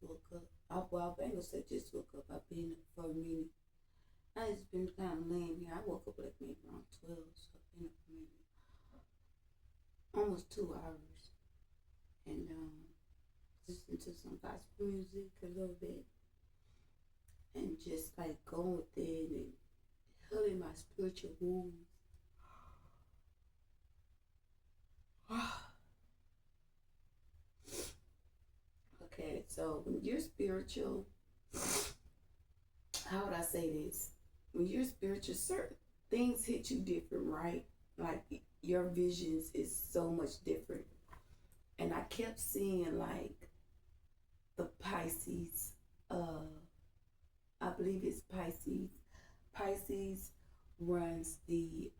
woke up. I ain't gonna say just woke up. I've been up for a minute. I just been kind of laying here. I woke up like maybe around 12, so I've been up for maybe almost 2 hours. And listening to some gospel music a little bit and just like going within and healing my spiritual wounds. Okay, so when you're spiritual, how would I say this? When you're spiritual, certain things hit you different, right? Like your visions is so much different. And I kept seeing like the Pisces, I believe it's Pisces. Pisces runs the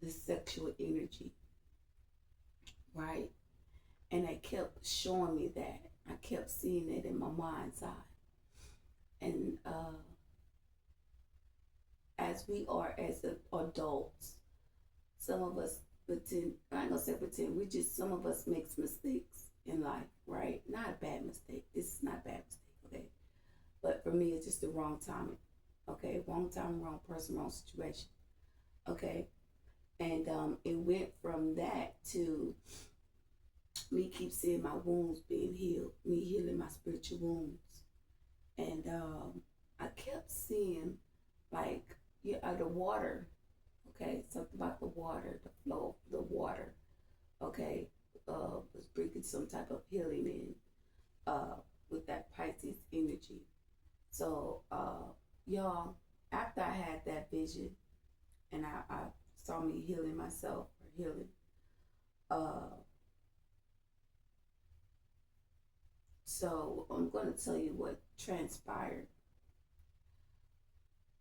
sexual energy, right? And they kept showing me that. I kept seeing it in my mind's eye. And as we are as adults, some of us pretend, I ain't gonna say pretend, we just, some of us makes mistakes in life, right? Not a bad mistake. This is not a bad mistake, okay? But for me, it's just the wrong timing, okay? Wrong time, wrong person, wrong situation, okay? And it went from that to me keep seeing my wounds being healed, me healing my spiritual wounds. And I kept seeing like the water, okay, something about the water, the flow of the water, okay, was bringing some type of healing in with that Pisces energy. So, y'all, after I had that vision and I saw me healing myself or healing, uh, so I'm going to tell you what transpired.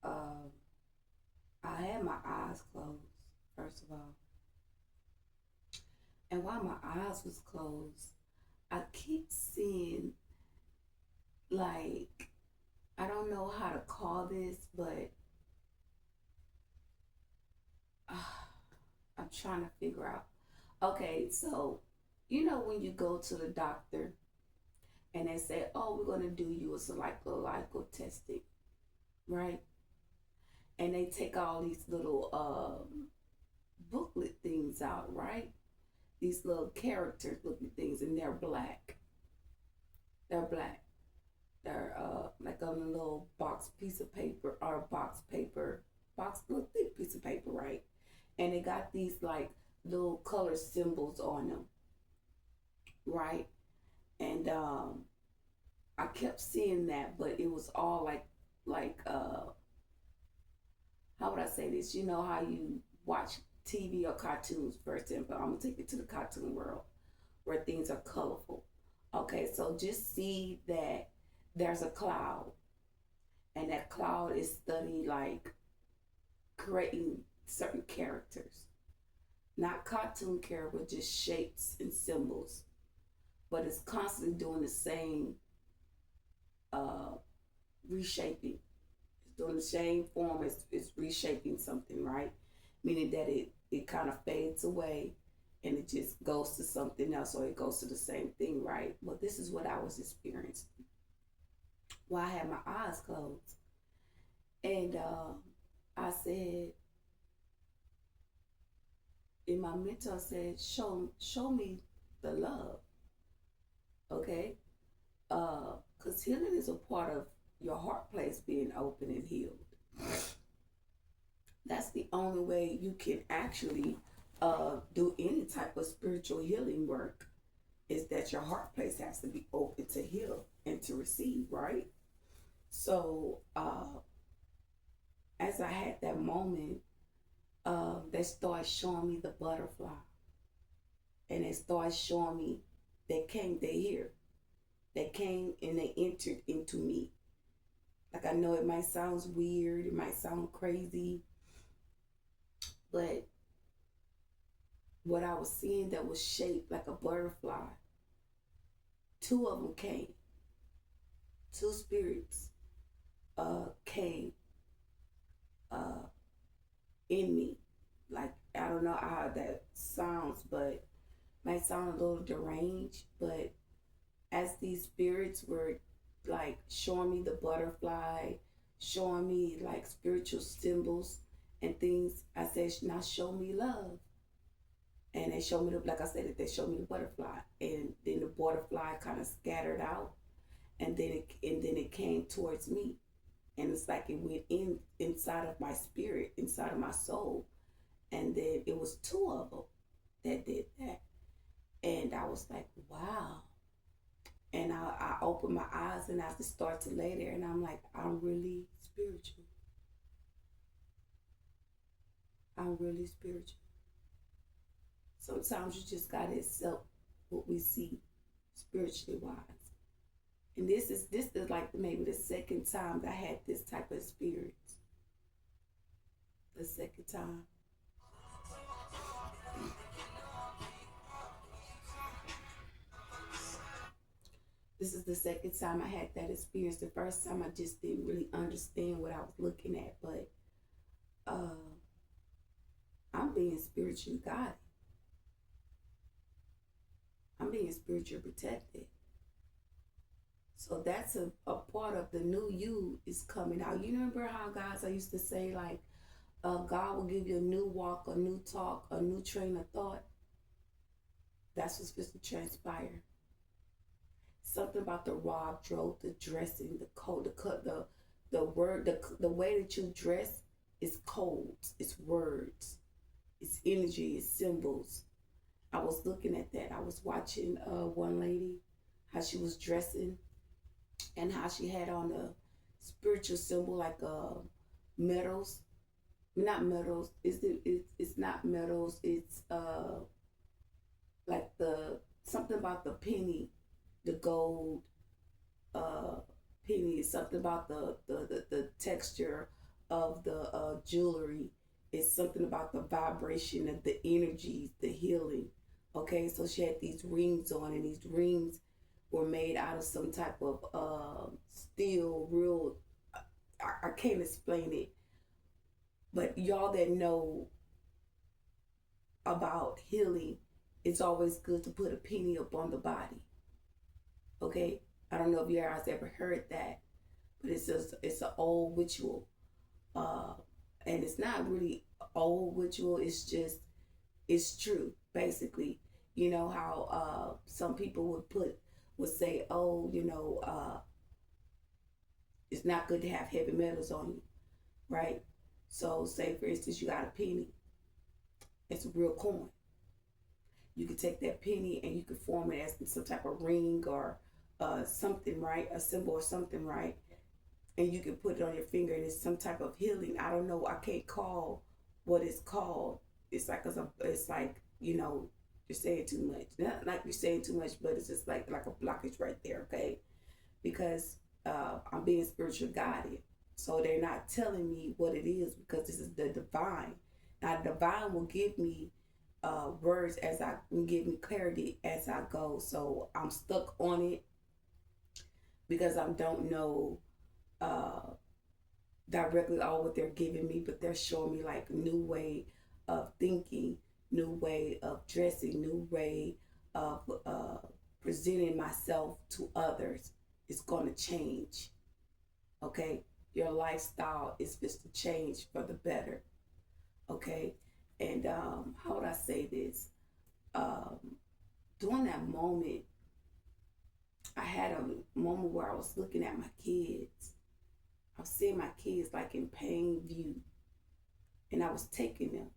Uh, I had my eyes closed, first of all. And while my eyes was closed, I keep seeing like, I don't know how to call this, but uh, I'm trying to figure out. Okay, so you know when you go to the doctor and they say, "Oh, we're gonna do you a psychological testing," right? And they take all these little booklet things out, right? These little characters looking things, and they're black. They're black. They're like on a little box piece of paper or box paper, box little thick piece of paper, right? And they got these like little color symbols on them, right? And I kept seeing that, but it was all like how would I say this? You know how you watch TV or cartoons, for example. I'm gonna take it to the cartoon world where things are colorful. Okay, so just see that there's a cloud, and that cloud is studying like creating certain characters, not cartoon characters, just shapes and symbols. But it's constantly doing the same uh, reshaping. It's doing the same form. It's reshaping something, right? Meaning that it kind of fades away and it just goes to something else or it goes to the same thing, right? Well, this is what I was experiencing while I had my eyes closed. And I said, in my mentor, I said, show me the love, okay? Because healing is a part of your heart place being open and healed. That's the only way you can actually do any type of spiritual healing work is that your heart place has to be open to heal and to receive, right? So as I had that moment, they started showing me the butterfly, and they started showing me they came, they here, they came and they entered into me. Like I know it might sound weird, it might sound crazy, but what I was seeing that was shaped like a butterfly, two of them came, two spirits came uh, in me. Like I don't know how that sounds, but might sound a little deranged, but as these spirits were like showing me the butterfly, showing me like spiritual symbols and things, I said, now show me love. And they showed me the, like I said, they showed me the butterfly, and then the butterfly kind of scattered out, and then it came towards me, and it's like it went inside of my spirit, inside of my soul, and then it was two of them that did that, and I was like, wow. And I opened my eyes and I just start to lay there, and I'm like, I'm really spiritual. I'm really spiritual. Sometimes you just gotta accept what we see spiritually wise. And this is like maybe the second time that I had this type of experience. The second time. This is the second time I had that experience. The first time I just didn't really understand what I was looking at, but uh, I'm being spiritually guided. I'm being spiritually protected. So that's a part of the new you is coming out. You remember how guys I used to say like, God will give you a new walk, a new talk, a new train of thought. That's what's supposed to transpire. Something about the wardrobe, the dressing, the coat, the cut, the word, the way that you dress is codes, it's words, it's energy, it's symbols. I was looking at that. I was watching one lady, how she was dressing, and how she had on a spiritual symbol like metals. Not metals. It's not metals. It's like the something about the penny, the gold uh penny. Something about the texture of the jewelry. It's something about the vibration of the energies, the healing. Okay, so she had these rings on, and these rings were made out of some type of steel, real. I can't explain it, but y'all that know about healing, it's always good to put a penny up on the body. Okay, I don't know if you guys ever heard that, but it's an old ritual, uh, and it's not really old ritual. It's just it's true. Basically, you know how some people would say, oh, it's not good to have heavy metals on you, right? So, say for instance, you got a penny. It's a real coin. You could take that penny and you could form it as some type of ring or something, right? A symbol or something, right? And you can put it on your finger, and it's some type of healing. I don't know. I can't call what it's called. It's like you're saying too much. Not like you're saying too much, but it's just like a blockage right there. Okay, because I'm being spiritually guided. So they're not telling me what it is because this is the divine. Now, the divine will give me words as I give me clarity as I go. So I'm stuck on it because I don't know uh, directly all what they're giving me, but they're showing me like new way of thinking, new way of dressing, new way of presenting myself to others. It's going to change. Okay, your lifestyle is supposed to change for the better. Okay, and how would I say this? Um, During that moment, I had a moment where I was looking at my kids. I was seeing my kids like in plain view, and I was taking them.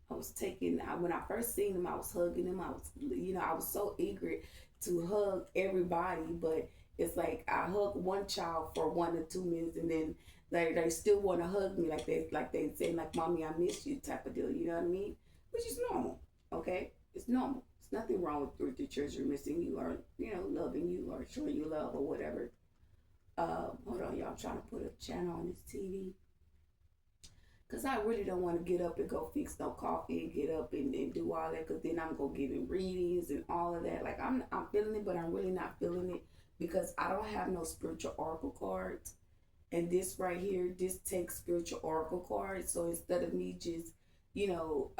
When I first seen them, I was hugging them. I was so eager to hug everybody, but it's like I hug one child for 1 or 2 minutes, and then they still want to hug me like they saying like, "Mommy, I miss you," type of deal. You know what I mean? Which is normal. Okay, it's normal. There's nothing wrong with the children missing you or loving you or showing you love or whatever. Hold on, y'all. I'm trying to put a channel on this TV. Cause I really don't want to get up and go fix no coffee and get up and do all that. Cause then I'm gonna give him readings and all of that. Like I'm feeling it, but I'm really not feeling it because I don't have no spiritual oracle cards. And this right here, this takes spiritual oracle cards. So instead of me just, you know,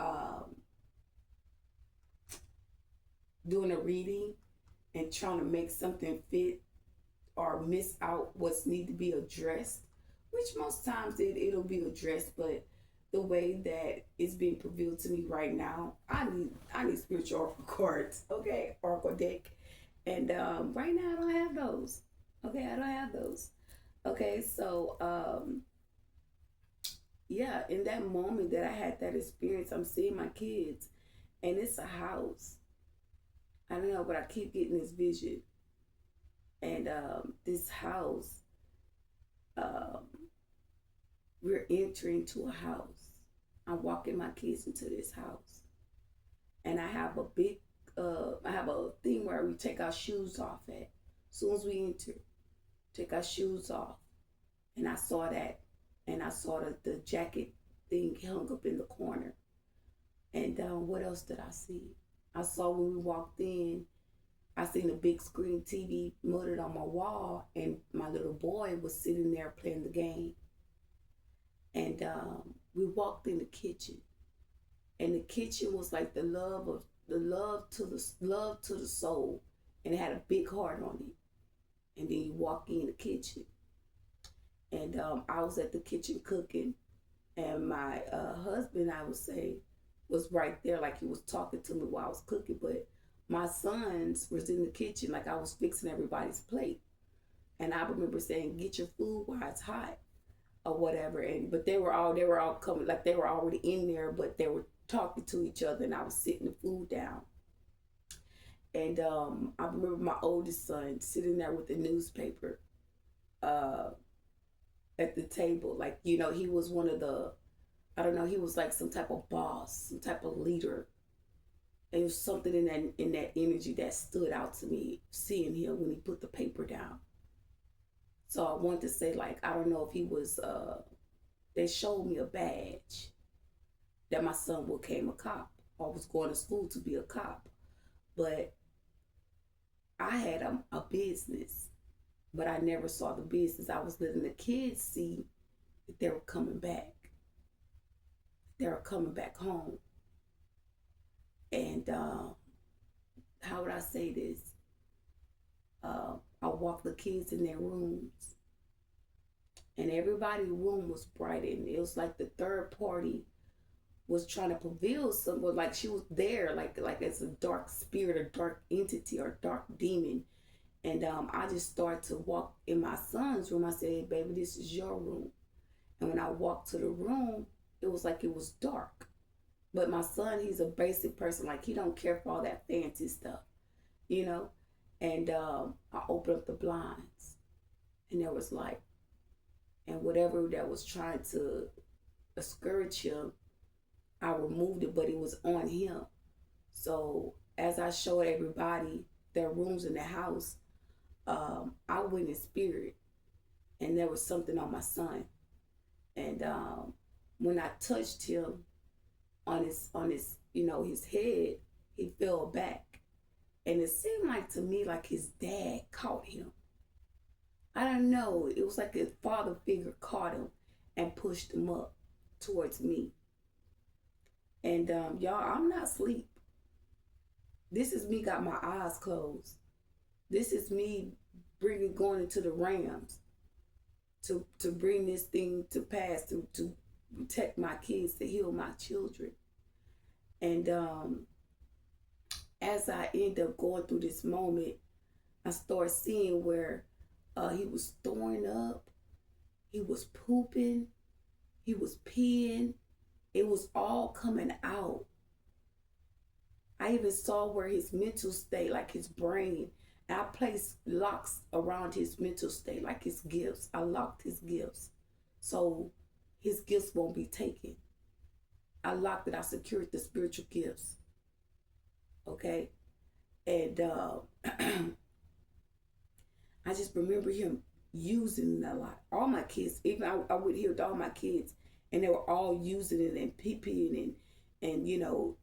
doing a reading, and trying to make something fit or miss out what's need to be addressed, which most times it'll be addressed, but the way that it's being revealed to me right now, I need spiritual oracle cards, okay, oracle deck, and right now I don't have those. Okay, I don't have those. Okay, so yeah, in that moment that I had that experience, I'm seeing my kids, and it's a house. I don't know, but I keep getting this vision, and this house, um, we're entering to a house. I'm walking my kids into this house, and I have a big, I have a thing where we take our shoes off at. As soon as we enter, take our shoes off, and I saw that, and I saw the jacket thing hung up in the corner. And what else did I see? I saw when we walked in, I seen a big screen TV mounted on my wall, and my little boy was sitting there playing the game. And we walked in the kitchen, and the kitchen was like the love to the soul, and it had a big heart on it. And then you walk in the kitchen, and I was at the kitchen cooking, and my husband, I would say, was right there, like he was talking to me while I was cooking. But my sons was in the kitchen, like I was fixing everybody's plate, and I remember saying, "Get your food while it's hot," or whatever. And but they were all coming, like they were already in there, but they were talking to each other, and I was sitting the food down. And I remember my oldest son sitting there with the newspaper uh, at the table, like he was one of the, I don't know, he was like some type of boss, some type of leader. And it was something in that energy that stood out to me, seeing him when he put the paper down. So I wanted to say, like, I don't know if he was. They showed me a badge that my son became a cop or was going to school to be a cop, but I had a business, but I never saw the business. I was letting the kids see that they were coming back. They were coming back home, and how would I say this? I walked the kids in their rooms, and everybody's room was brightened. It was like the third party was trying to prevail something, like she was there, like as a dark spirit, or dark entity, or dark demon. And I just started to walk in my son's room. I said, "Hey, baby, this is your room." And when I walked to the room, it was like it was dark. But my son, he's a basic person. Like he don't care for all that fancy stuff, you know. And I opened up the blinds, and there was light. And whatever that was trying to discourage him, I removed it, but it was on him. So as I showed everybody their rooms in the house, I went in spirit, and there was something on my son. And when I touched him on his his head, he fell back, and it seemed like to me like his dad caught him. I don't know. It was like a father figure caught him and pushed him up towards me. And y'all, I'm not asleep. This is me got my eyes closed. This is me bringing going into the realms to bring this thing to pass, to protect my kids, to heal my children. And as I end up going through this moment, I start seeing where he was throwing up, he was pooping, he was peeing. It was all coming out. I even saw where his mental state, like his brain, and I placed locks around his mental state, like his gifts. I locked his gifts, so his gifts won't be taken. I locked it. I secured the spiritual gifts. Okay, and I just remember him using it a lot. All my kids, even I would hear all my kids, and they were all using it and peeing, and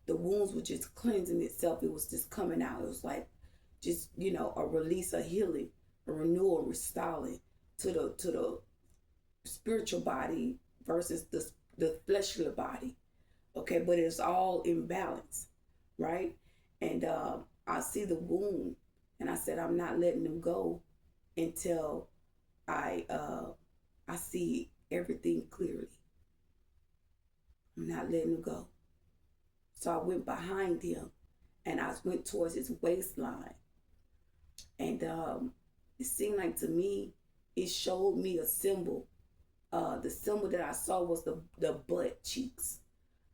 the wounds were just cleansing itself. It was just coming out. It was like just a release, a healing, a renewal, restoring to the spiritual body versus the fleshly body. Okay, but it's all in balance, right? And I see the wound, And I said, I'm not letting them go until I I see everything clearly. I'm not letting them go. So I went behind him and I went towards his waistline. And it seemed like to me, it showed me a symbol. The symbol that I saw was the butt cheeks.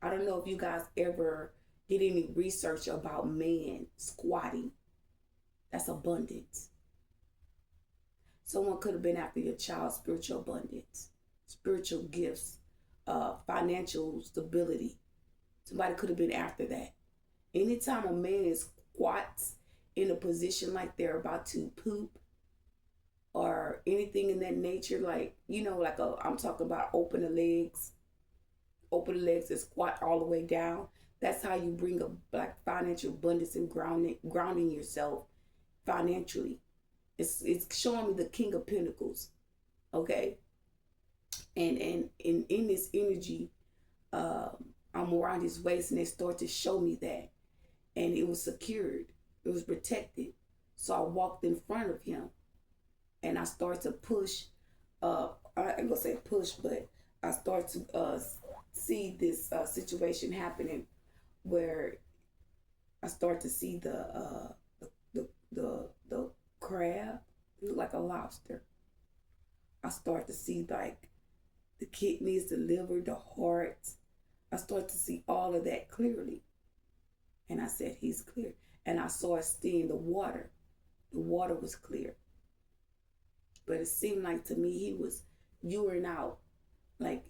I don't know if you guys ever did any research about man squatting. That's abundance. Someone could have been after your child's spiritual abundance, spiritual gifts, financial stability. Somebody could have been after that. Anytime a man squats in a position like they're about to poop or anything in that nature, like, like I'm talking about open the legs and squat all the way down. That's how you bring a black financial abundance and grounding yourself financially. It's showing me the King of Pentacles, okay? And in this energy, I'm around his waist, and they start to show me that, and it was secured, it was protected. So I walked in front of him, and I started to push. I ain't gonna say push, but I started to see this situation happening, where I start to see the crab look like a lobster. I start to see like the kidneys, the liver, the heart. I start to see all of that clearly. And I said, he's clear. And I saw it stay in the water. The water was clear. But it seemed like to me he was urine out, like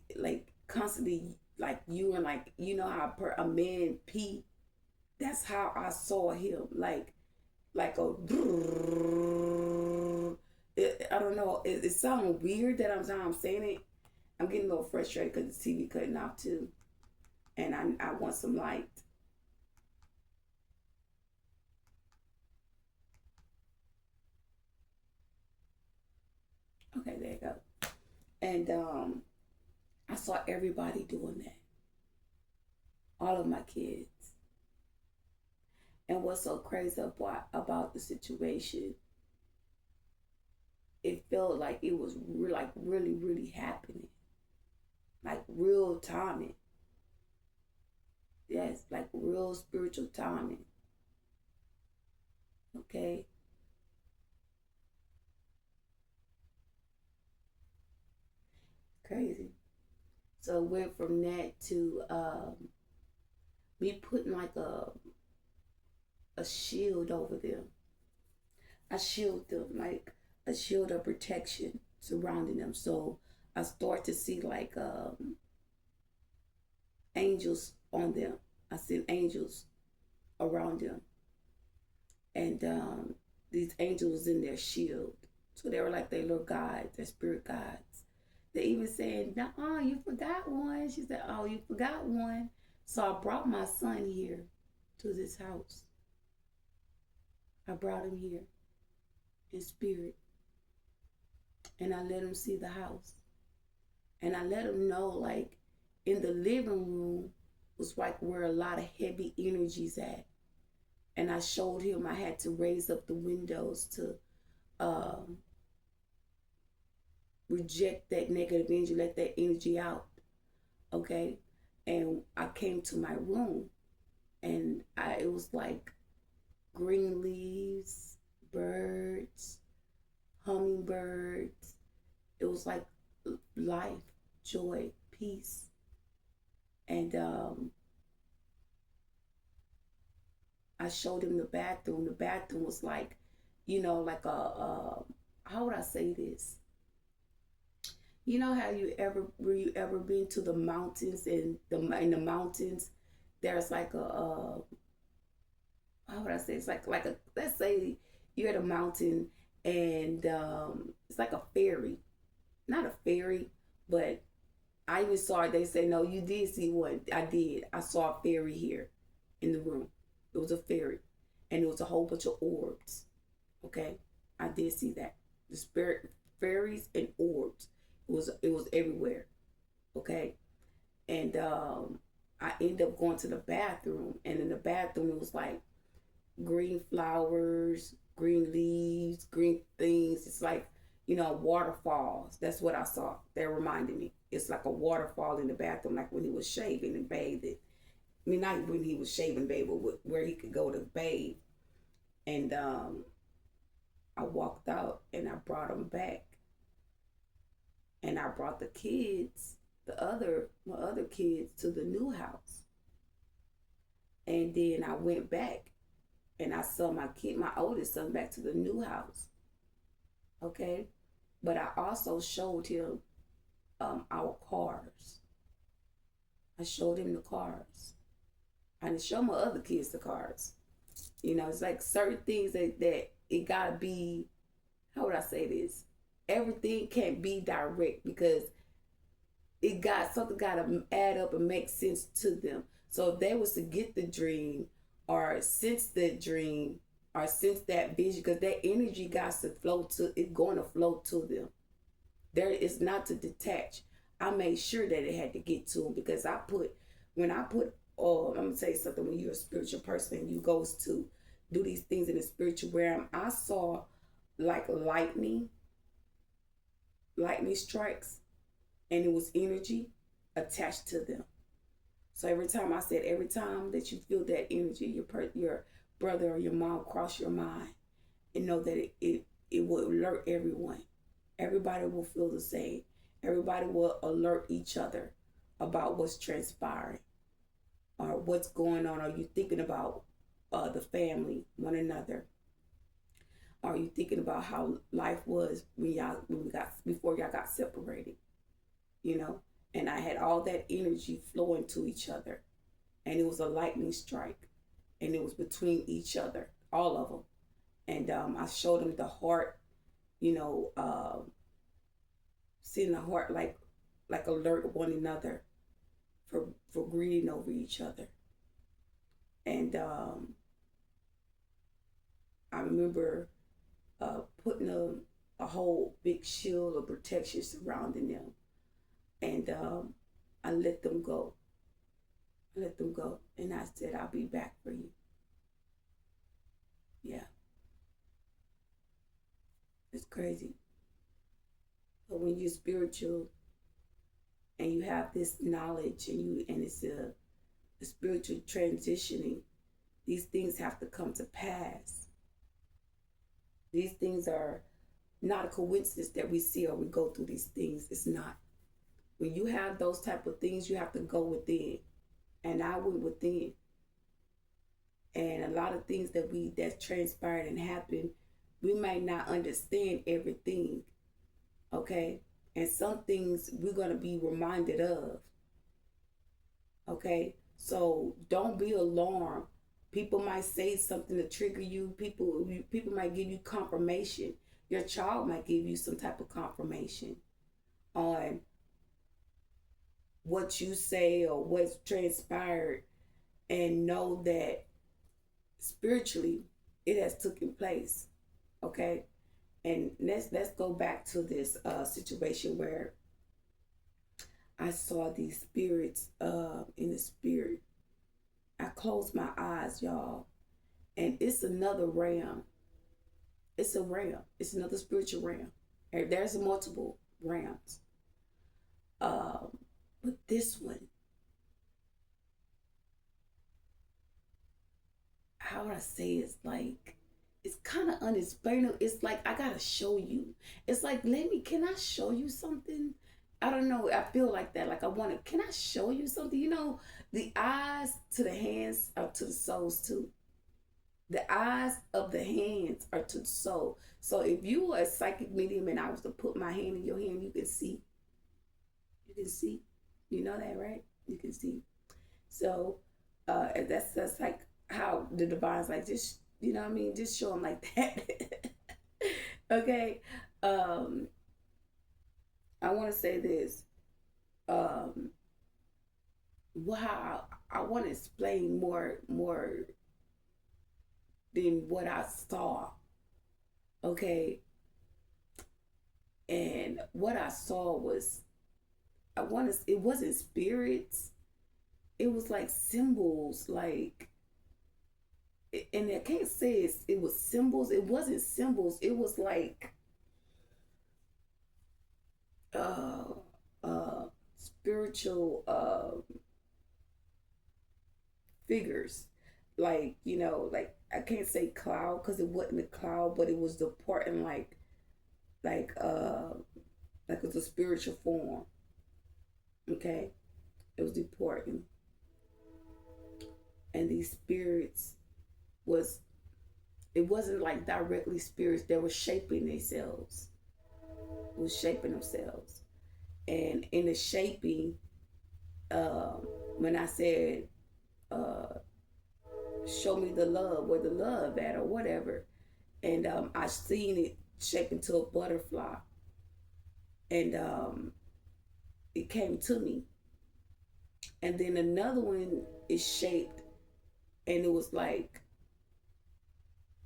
constantly, like urine, like how a man pee. That's how I saw him, like a. I don't know. It sounds weird that I'm saying it. I'm getting a little frustrated because the TV cutting off too, and I want some light. Okay, there you go. And I saw everybody doing that. All of my kids. And what's so crazy about the situation, it felt like it was like really, really happening. Like real timing. Yes, like real spiritual timing. Okay? Crazy. So it went from that to me putting like a shield over them. I shield them, like a shield of protection surrounding them. So I start to see like angels on them. I see angels around them. And these angels in their shield. So they were like their little guides, their spirit guides. They even said, "No, you forgot one." She said, "Oh, you forgot one." So I brought my son here to this house. I brought him here in spirit. And I let him see the house. And I let him know, like, in the living room was like where a lot of heavy energies at. And I showed him I had to raise up the windows to um, reject that negative energy, let that energy out. Okay. And I came to my room, and it was like green leaves, birds, hummingbirds. It was like life, joy, peace. And I showed him the bathroom. The bathroom was like, like how would I say this? You know how were you ever been to the mountains, and in the mountains there's like how would I say, it's like a, let's say you're at a mountain, and it's like a ferry, not a ferry, but I even saw it. They say, no, you did see one. I did. I saw a fairy here in the room. It was a fairy, and it was a whole bunch of orbs. Okay, I did see that. The spirit fairies and orbs. It was everywhere. Okay, and I ended up going to the bathroom, and in the bathroom it was like green flowers, green leaves, green things. It's like, waterfalls. That's what I saw. That reminded me. It's like a waterfall in the bathroom, like when he was shaving and bathing. I mean, not when he was shaving, babe, but where he could go to bathe. And I walked out and I brought him back. And I brought the kids, my other kids, to the new house. And then I went back and I saw my oldest son, back to the new house. Okay, but I also showed him our cars. I showed him the cars. I didn't show my other kids the cars. It's like certain things that it gotta be. How would I say this? Everything can't be direct because something gotta add up and make sense to them. So if they was to get the dream or sense the dream or sense that vision, because that energy got to flow to it's going to flow to them. There is not to detach. I made sure that it had to get to them because when I put I'm gonna say something. When you're a spiritual person and you goes to do these things in the spiritual realm, I saw like lightning strikes, and it was energy attached to them. So every time that you feel that energy, your brother or your mom cross your mind, and know that it will alert everyone. Everybody will feel the same. Everybody will alert each other about what's transpiring or what's going on. Are you thinking about the family, one another? Are you thinking about how life was before y'all got separated? You know, and I had all that energy flowing to each other, and it was a lightning strike, and it was between each other, all of them, and I showed them the heart, you know, seeing the heart like alert one another for greeting over each other, and I remember putting a whole big shield of protection surrounding them, and I let them go. I let them go, and I said, "I'll be back for you." Yeah, it's crazy. But when you're spiritual and you have this knowledge, and it's a spiritual transitioning, these things have to come to pass. These things are not a coincidence that we see or we go through these things. It's not. When you have those type of things, you have to go within. And I went within. And a lot of things that transpired and happened, we might not understand everything. Okay? And some things we're gonna be reminded of. Okay? So don't be alarmed. People might say something to trigger you. People might give you confirmation. Your child might give you some type of confirmation on what you say or what's transpired, and know that spiritually it has taken place. Okay, and let's go back to this situation where I saw these spirits in the spirit. I closed my eyes, y'all, and it's another realm. It's a realm. It's another spiritual realm. There's multiple realms. But this one, how would I say, it's kind of unexplainable. It's like I gotta show you. It's like, can I show you something? I don't know. I feel like that. Like I want to. Can I show you something? The eyes to the hands are to the souls too. The eyes of the hands are to the soul. So if you were a psychic medium and I was to put my hand in your hand, you can see. You can see. You know that, right? You can see. So that's like how the divine's like, just, what I mean, just show them like that. Okay. um I want to say this. um wow, I want to explain more than what I saw. Okay. And what I saw was, it wasn't spirits. It was like symbols, like and I can't say it was symbols. It wasn't symbols. It was like uh spiritual figures, like, like, I can't say cloud because it wasn't a cloud, but it was departing, like uh like it's a spiritual form. Okay, it was departing, and these spirits was it wasn't like directly spirits that were shaping themselves. It was shaping themselves, and in the shaping, when I said, uh, "Show me the love," where the love at, or whatever, and I seen it shape into a butterfly, and it came to me, and then another one is shaped, and it was like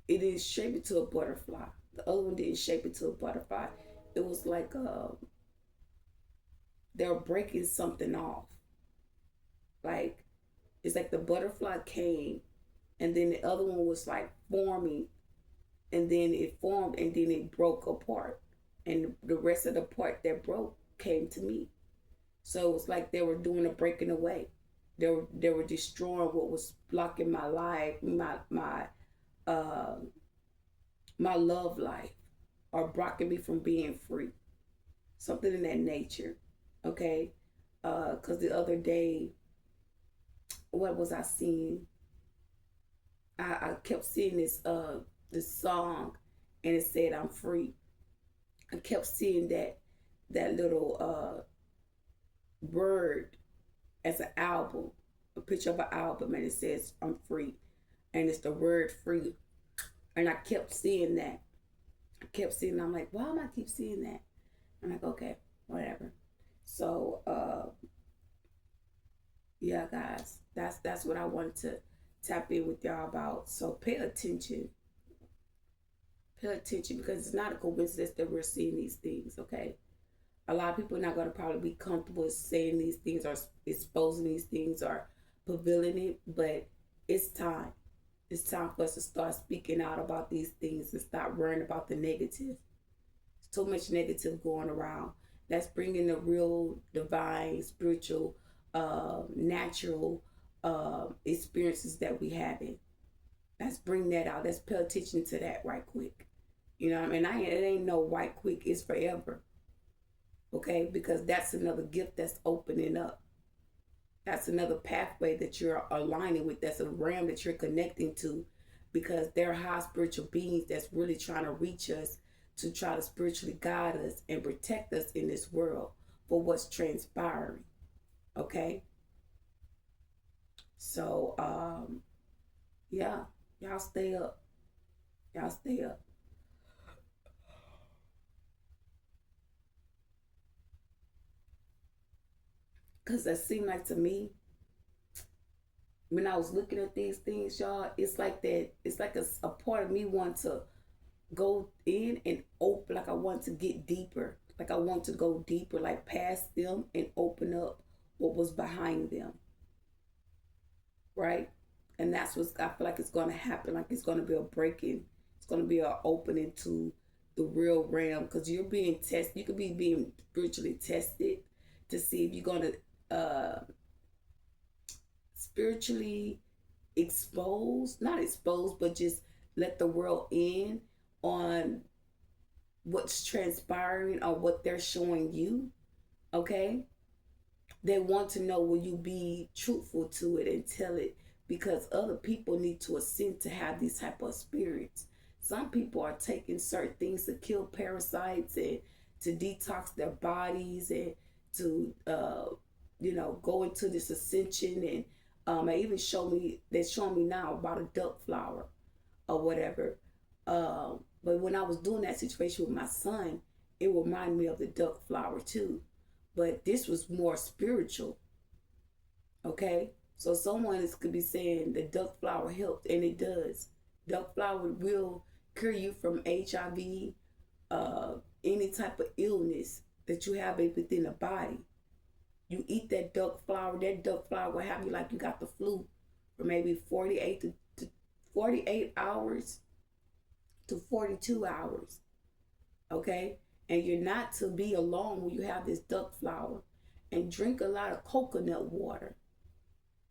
it didn't shape it to a butterfly. The other one didn't shape it to a butterfly. It was like they're breaking something off. Like, it's like the butterfly came, and then the other one was like forming, and then it formed, and then it broke apart, and the rest of the part that broke came to me. So it was like they were doing a breaking away. They were destroying what was blocking my life, uh my love life, or blocking me from being free. Something in that nature. Okay? Cause the other day, what was I seeing? I kept seeing this song, and it said I'm free. I kept seeing that little word as an album, a picture of an album, and it says I'm free. And it's the word free. And I kept seeing that. I kept seeing it. I'm like, why am I keep seeing that? I'm like, okay, whatever. So yeah, guys, that's what I wanted to tap in with y'all about. So pay attention. Pay attention, because it's not a coincidence that we're seeing these things, okay? A lot of people are not going to probably be comfortable saying these things, or exposing these things, or prevailing it, but it's time. It's time for us to start speaking out about these things and stop worrying about the negative. There's too much negative going around. Let's bring in the real, divine, spiritual, natural experiences that we have in. Let's bring that out. Let's pay attention to that right quick. You know what I mean? It ain't no right quick. It's forever. Okay? Because that's another gift that's opening up. That's another pathway that you're aligning with. That's a realm that you're connecting to, because they're high spiritual beings that's really trying to reach us, to try to spiritually guide us and protect us in this world for what's transpiring. Okay? So, yeah, y'all stay up. Y'all stay up. Because it seemed like to me, when I was looking at these things, y'all, it's like that. It's like a part of me want to go in and open, like I want to get deeper. Like I want to go deeper, like past them, and open up what was behind them. Right? And that's what I feel like it's going to happen. Like it's going to be a breaking. It's going to be an opening to the real realm, because you're being tested. You could be being spiritually tested to see if you're going to spiritually exposed, not exposed, but just let the world in on what's transpiring or what they're showing you. Okay? They want to know, will you be truthful to it and tell it, because other people need to ascend to have these type of spirits. Some people are taking certain things to kill parasites and to detox their bodies, and to go into this ascension, and even they're showing me now about a duck flower or whatever. But when I was doing that situation with my son, it reminded me of the duck flower too. But this was more spiritual. Okay? So someone could be saying the duck flower helped, and it does. Duck flower will cure you from HIV, any type of illness that you have within the body. You eat that duck flower will have you like you got the flu for maybe 48 to 48 hours to 42 hours. Okay? And you're not to be alone when you have this duck flower. And drink a lot of coconut water.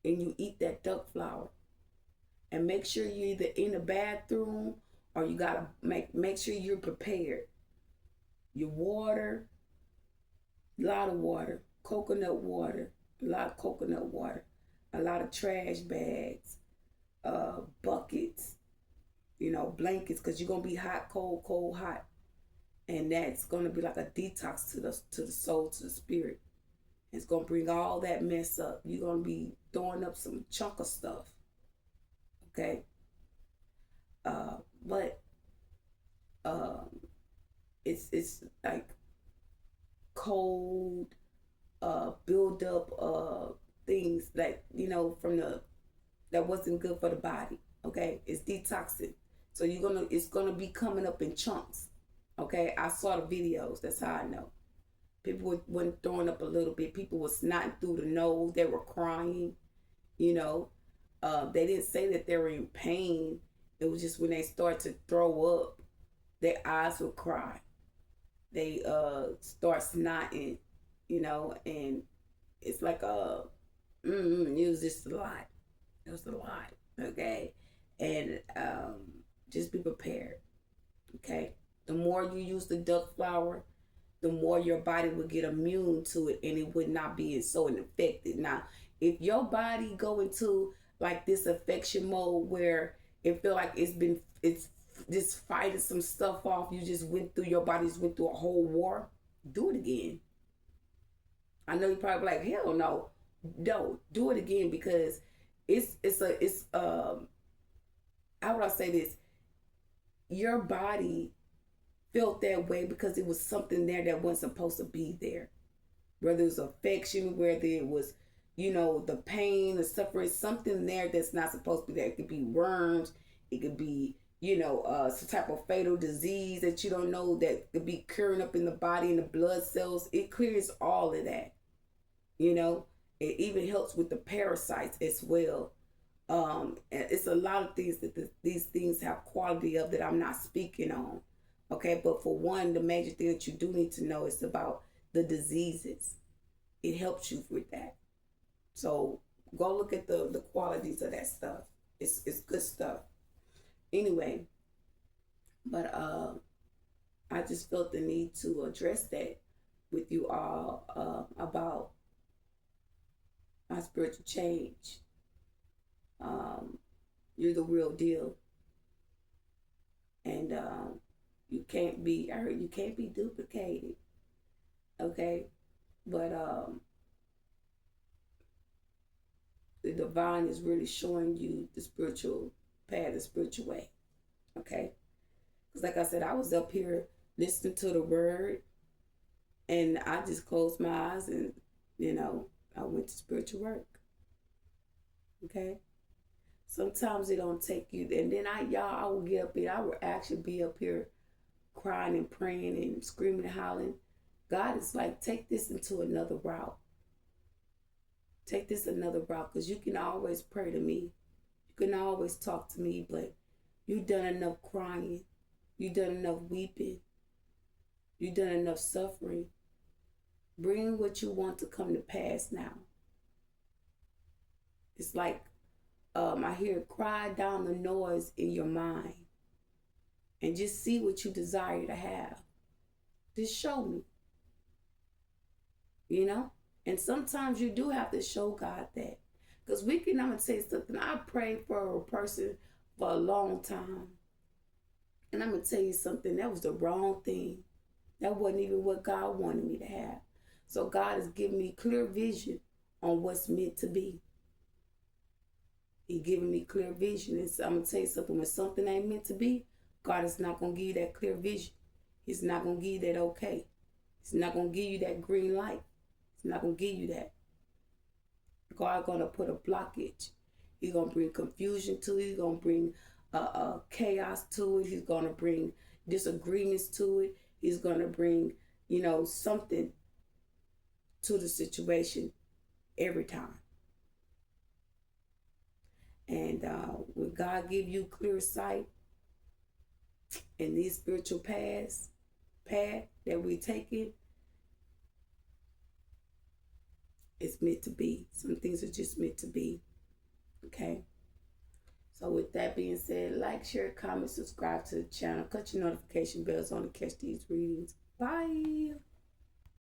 And you eat that duck flower. And make sure you're either in the bathroom or you gotta make sure you're prepared. Your water, a lot of water, coconut water, a lot of coconut water, a lot of trash bags, buckets, blankets, because you're gonna be hot, cold, cold, hot, and that's gonna be like a detox to the soul, to the spirit. It's gonna bring all that mess up. You're gonna be throwing up some chunk of stuff, okay? But it's like cold, build up things like from the that wasn't good for the body. Okay, it's detoxing. So it's gonna be coming up in chunks. Okay, I saw the videos. That's how I know. People were throwing up a little bit. People were snotting through the nose. They were crying. You know, they didn't say that they were in pain. It was just when they start to throw up, their eyes would cry. They start snotting, and it's like it was just a lot. It was a lot, okay? And just be prepared, okay? The more you use the duck flower, the more your body would get immune to it, and it would not be so infected. Now, if your body go into like this affection mode where it feel like it's just fighting some stuff off, your body's went through a whole war, do it again. I know you probably like, hell no. No, do it again, because it's how would I say this? Your body felt that way because it was something there that wasn't supposed to be there. Whether it was affection, whether it was, the pain, the suffering, something there that's not supposed to be there. It could be worms, it could be, some type of fatal disease that you don't know that could be curing up in the body and the blood cells. It clears all of that. It even helps with the parasites as well. It's a lot of things that these things have quality of that I'm not speaking on. Okay, but for one, the major thing that you do need to know is about the diseases. It helps you with that. So go look at the qualities of that stuff. It's good stuff. Anyway, but I just felt the need to address that with you all about my spiritual change. You're the real deal, and you can't be. I heard you can't be duplicated. Okay, but the divine is really showing you the spiritual path, the spiritual way. Okay, because like I said, I was up here listening to the word, and I just closed my eyes, and I went to spiritual work. Okay. Sometimes it don't take you, and then I will get up here. I will actually be up here crying and praying and screaming and howling. God is like, take this into another route. Take this another route, because you can always pray to me. You can always talk to me, but you've done enough crying. You've done enough weeping. You've done enough suffering. Bring what you want to come to pass now. It's like, I hear cry down the noise in your mind and just see what you desire to have. Just show me. And sometimes you do have to show God that. Because I'm going to tell you something. I prayed for a person for a long time. And I'm going to tell you something. That was the wrong thing. That wasn't even what God wanted me to have. So God has given me clear vision on what's meant to be. He's giving me clear vision. And so I'm going to tell you something. When something ain't meant to be, God is not going to give you that clear vision. He's not going to give you that okay. He's not going to give you that green light. He's not going to give you that. God going to put a blockage. He's going to bring confusion to it. He's going to bring chaos to it. He's going to bring disagreements to it. He's going to bring, something to the situation every time. And when God give you clear sight in these spiritual path that we taking, it's meant to be. Some things are just meant to be. Okay. So with that being said, like, share, comment, subscribe to the channel, cut your notification bells on to catch these readings.